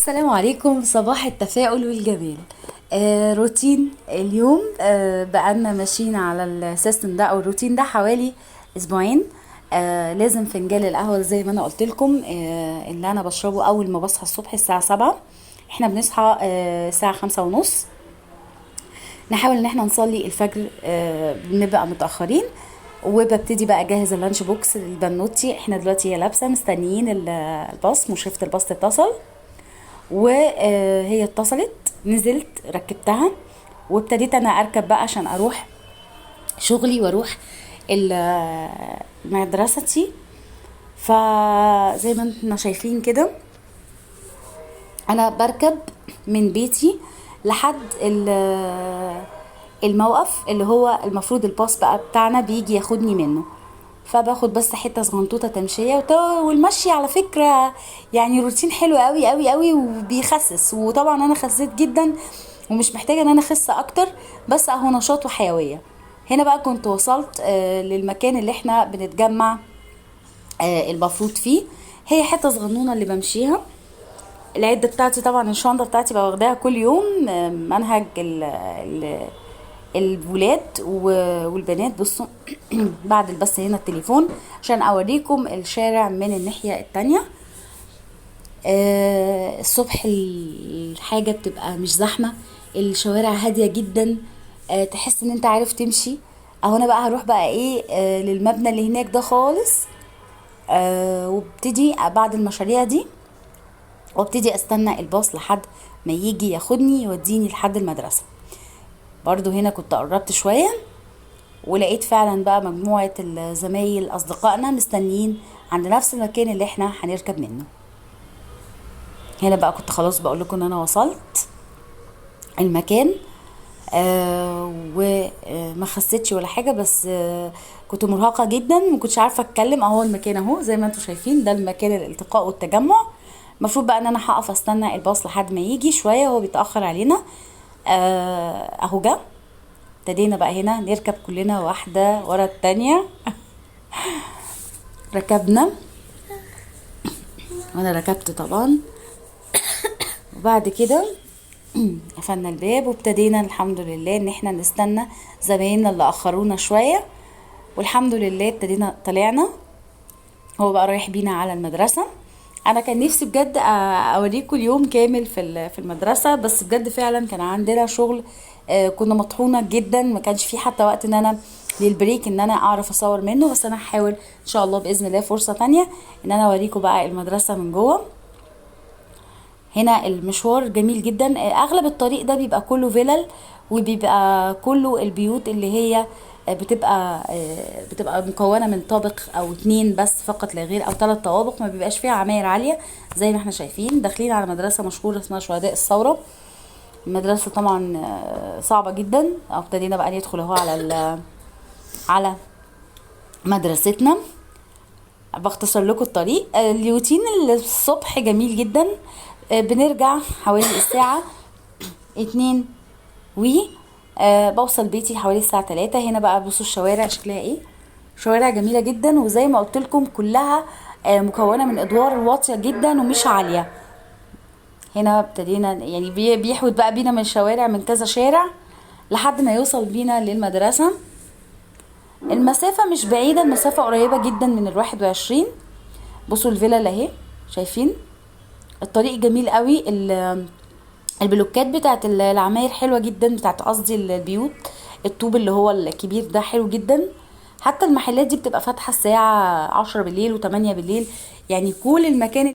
السلام عليكم، صباح التفاؤل والجمال. روتين اليوم. بقالنا ماشيين على السيستم ده او الروتين ده حوالي اسبوعين. لازم فنجان القهوة زي ما انا قلت لكم، اللي انا بشربه اول ما بصحى الصبح الساعة 7. احنا بنصحى الساعة 5:30. نحاول ان احنا نصلي الفجر، بنبقى متأخرين. وببتدي بقى اجهز اللانش بوكس للبنوتي. احنا دلوقتي هي لابسه مستنيين الباص. مشرفة الباص اتصل وهي اتصلت، نزلت ركبتها وابتديت انا اركب بقى عشان اروح شغلي واروح مدرستي. فزي ما احنا شايفين كده انا بركب من بيتي لحد الموقف اللي هو المفروض الباص بقى بتاعنا بيجي ياخدني منه. فباخد بس حته صغنطوطه تمشيه والمشي على فكره يعني روتين حلو قوي قوي قوي وبيخسس. وطبعا انا خسيت جدا ومش محتاجه ان انا اخس اكتر، بس اهو نشاط وحيويه. هنا بقى كنت وصلت للمكان اللي احنا بنتجمع المفروض فيه. هي حته صغنونه اللي بمشيها. العده بتاعتي طبعا الشنطه بتاعتي بقى واخداها كل يوم، منهج الولاد والبنات. بصوا بعد بس هنا التليفون عشان اوريكم الشارع من الناحية التانية. الصبح الحاجة بتبقى مش زحمة، الشوارع هادية جدا. تحس ان انت عارف تمشي. اهو انا بقى هروح بقى ايه للمبنى اللي هناك ده خالص. وابتدي بعد المشاريع دي وابتدي استنى الباص لحد ما يجي ياخدني يوديني لحد المدرسة. برضو هنا كنت قربت شوية ولقيت فعلا بقى مجموعة الزمايل أصدقائنا مستنيين عند نفس المكان اللي احنا هنركب منه. هنا بقى كنت خلاص بقول لكم ان انا وصلت المكان. وما خسيتش ولا حاجة، بس كنت مرهقة جدا ومكنتش عارفة اتكلم. اهو المكان اهو زي ما انتم شايفين، ده المكان الالتقاء والتجمع. المفروض بقى ان انا هقف استنى الباص لحد ما يجي شوية، هو بيتأخر علينا. اهو جه. ابتدينا بقى هنا نركب كلنا واحدة ورا التانية. ركبنا وانا ركبت طبعا. وبعد كده قفلنا الباب وابتدينا الحمد لله ان احنا نستنى زمايلنا اللي اخرونا شوية. والحمد لله ابتدينا طلعنا. هو بقى رايح بينا على المدرسة. انا كان نفسي بجد اوريكم اليوم كامل في المدرسة، بس بجد فعلا كان عندنا شغل. كنا مطحونة جدا، ما كانش في حتى وقت ان انا للبريك ان انا اعرف اصور منه. بس انا هحاول ان شاء الله باذن الله فرصة تانية ان انا اوريكم بقى المدرسة من جوه. هنا المشوار جميل جدا. اغلب الطريق ده بيبقى كله فيلل، وبيبقى كله البيوت اللي هي بتبقى مكونة من طابق او اتنين بس فقط لا غير، او 3 طوابق. ما بيبقاش فيها عماير عالية زي ما احنا شايفين. داخلين على مدرسة مشهورة اسمها شهداء الثورة. المدرسة طبعا صعبة جدا. ابتدينا بقى ندخل اهو على مدرستنا. باختصر لكم الطريق. الروتين الصبح جميل جدا. بنرجع حوالي الساعة 2 و بوصل بيتي حوالي الساعة 3. هنا بقى بصوا الشوارع شكلها ايه. شوارع جميلة جدا، وزي ما قلت لكم كلها مكونة من ادوار واطية جدا ومش عالية. هنا ابتدينا يعني بيحود بقى بينا من الشوارع من كذا شارع لحد ما يوصل بينا للمدرسة. المسافة مش بعيدة، المسافة قريبة جدا من 21. بصوا الفيلا اللي اهي شايفين. الطريق جميل قوي. البلوكات بتاعت العماير حلوة جدا، بتاعت قصدي البيوت. الطوب اللي هو الكبير ده حلو جدا. حتى المحلات دي بتبقى فاتحة الساعة 10 بالليل و8 بالليل. يعني كل المكان